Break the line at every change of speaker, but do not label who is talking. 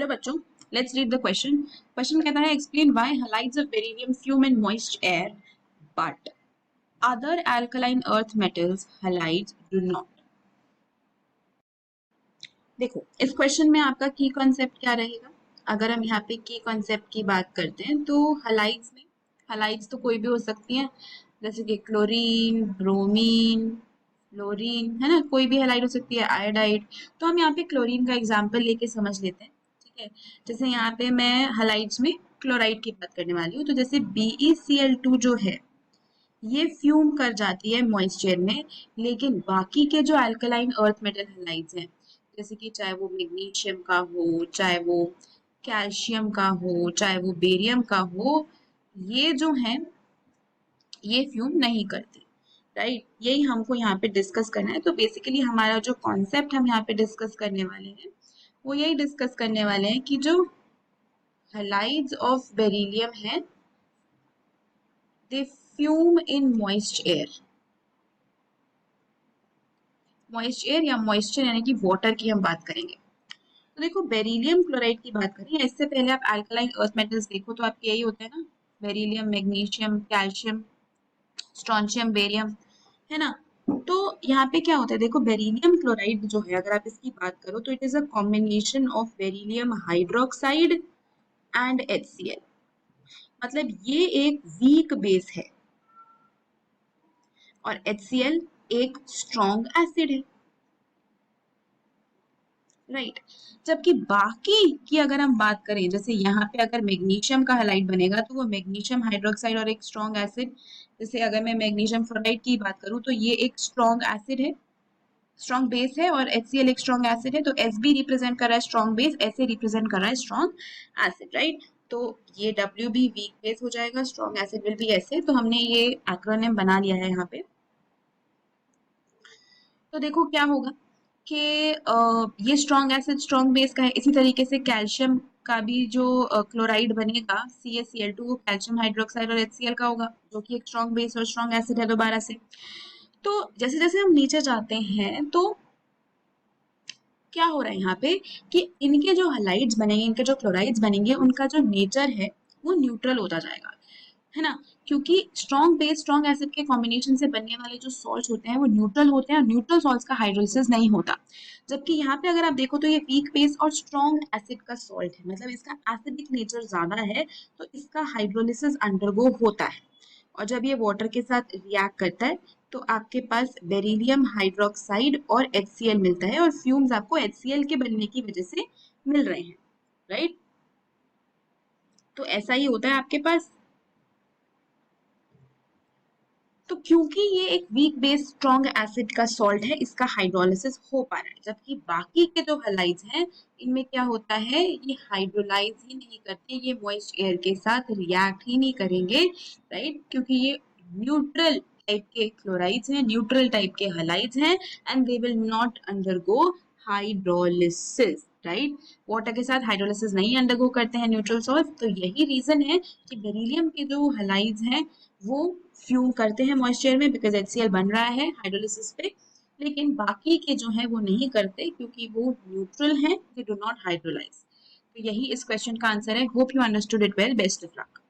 Hello बच्चों, let's read the question. Question कहता है explain why halides of beryllium fume in moist air but other alkaline earth metals halides do not. देखो, इस question में आपका की कॉन्सेप्ट क्या रहेगा? अगर हम यहाँ पे की कॉन्सेप्ट की बात करते हैं तो हैलाइड्स में हैलाइड्स तो कोई भी हो सकती है, जैसे कि क्लोरीन, ब्रोमीन, फ्लोरीन, है ना, कोई भी हैलाइड हो सकती है, आयोडाइड। तो हम यहाँ पे क्लोरीन का एग्जांपल लेके समझ लेते हैं, ठीक है। जैसे यहाँ पे मैं हैलाइड्स में क्लोराइड की बात करने वाली हूँ, तो जैसे BeCl2 जो है ये फ्यूम कर जाती है मॉइस्चर में, लेकिन बाकी के जो अल्कलाइन अर्थ मेटल हैलाइड्स हैं, जैसे कि चाहे वो मैग्नीशियम का हो, चाहे वो कैल्शियम का हो, चाहे वो बेरियम का हो, ये जो है ये फ्यूम नहीं करती, राइट। यही हमको यहाँ पे डिस्कस करना है। तो बेसिकली हमारा जो कॉन्सेप्ट हम यहाँ पे डिस्कस करने वाले हैं वो यही डिस्कस करने वाले हैं कि जो हैलाइड्स ऑफ बेरिलियम है they fume in moist air. Moist air या मॉइस्चर यानी कि वाटर की हम बात करेंगे। तो देखो, बेरिलियम क्लोराइड की बात करें, इससे पहले आप अल्कलाइन अर्थ मेटल्स देखो तो आपके यही होते हैं ना, beryllium, magnesium, calcium, strontium, barium, है ना। तो यहाँ पे क्या होता है, देखो बेरिलियम क्लोराइड जो है अगर आप इसकी बात करो तो it is a combination of beryllium hydroxide and HCl। मतलब ये एक वीक बेस है और HCl एक स्ट्रॉन्ग एसिड है, राइट। जबकि बाकी की अगर हम बात करें, जैसे यहाँ पे अगर मैग्नीशियम का हैलाइड बनेगा तो वो मैग्नीशियम हाइड्रोक्साइड और एक स्ट्रॉन्ग एसिड, जैसे अगर मैं मैग्नीशियम फ्लोराइड की बात करूँ तो ये एक स्ट्रॉन्ग एसिड है, स्ट्रॉन्ग बेस है, और HCl एक स्ट्रॉन्ग एसिड है। तो Sb रिप्रेजेंट कर रहा है स्ट्रॉन्ग बेस, Sa रिप्रेजेंट कर रहा है स्ट्रॉन्ग एसिड, राइट। तो ये W भी वीक बेस हो जाएगा, strong acid will be Sa। तो हमने ये एक्रोनिम बना लिया है यहाँ पे। तो देखो क्या होगा कि ये स्ट्रॉन्ग एसिड स्ट्रॉन्ग बेस का है। इसी तरीके से कैल्शियम का भी जो क्लोराइड बनेगा CaCl2 वो कैल्शियम हाइड्रोक्साइड और HCl का होगा, जो कि एक स्ट्रॉन्ग बेस और स्ट्रॉन्ग एसिड है दोबारा से। तो जैसे जैसे हम नीचे जाते हैं तो क्या हो रहा है यहाँ पे कि इनके जो हलाइड्स बनेंगे, इनके जो क्लोराइड्स बनेंगे, उनका जो नेचर है वो न्यूट्रल होता जाएगा, है ना। क्योंकि स्ट्रॉन्ग बेस स्ट्रॉन्ग एसिड के कॉम्बिनेशन से बनने वाले जो सॉल्ट्स होते हैं वो न्यूट्रल होते हैं, और न्यूट्रल सॉल्ट्स का हाइड्रोलिसिस नहीं होता। जबकि यहाँ पे अगर आप देखो तो ये वीक बेस और स्ट्रॉन्ग एसिड का सॉल्ट है, मतलब इसका एसिडिक नेचर ज्यादा है, तो इसका हाइड्रोलिसिस अंडरगो होता है। और जब ये वाटर के साथ रिएक्ट करता है तो आपके पास बेरिलियम हाइड्रोक्साइड और HCl मिलता है, और फ्यूम्स आपको HCl के बनने की वजह से मिल रहे हैं, राइट। तो ऐसा ही होता है आपके पास। तो क्योंकि ये एक वीक बेस स्ट्रॉन्ग एसिड का सॉल्ट है, इसका हाइड्रोलिसिस हो पा रहा है, जबकि बाकी के जो हैलाइड्स हैं इनमें क्या होता है, ये हाइड्रोलाइज ही नहीं करते, ये मॉइस्ट एयर के साथ रिएक्ट ही नहीं करेंगे, राइट। क्योंकि ये न्यूट्रल टाइप के क्लोराइड्स हैं, न्यूट्रल टाइप के हैलाइड्स हैं, and they will not undergo hydrolysis, right. Water के साथ हाइड्रोलिसिस नहीं अंडरगो करते हैं न्यूट्रल सॉल्ट। तो यही रीजन है कि बेरिलियम के जो हैलाइड्स हैं वो फ्यूम करते हैं मॉइस्चर में, बिकॉज HCl बन रहा है हाइड्रोलिसिस पे, लेकिन बाकी के जो है वो नहीं करते क्योंकि वो न्यूट्रल हैं, दे डू नॉट हाइड्रोलाइज। तो यही इस क्वेश्चन का आंसर है। Hope you understood it well. Best of luck.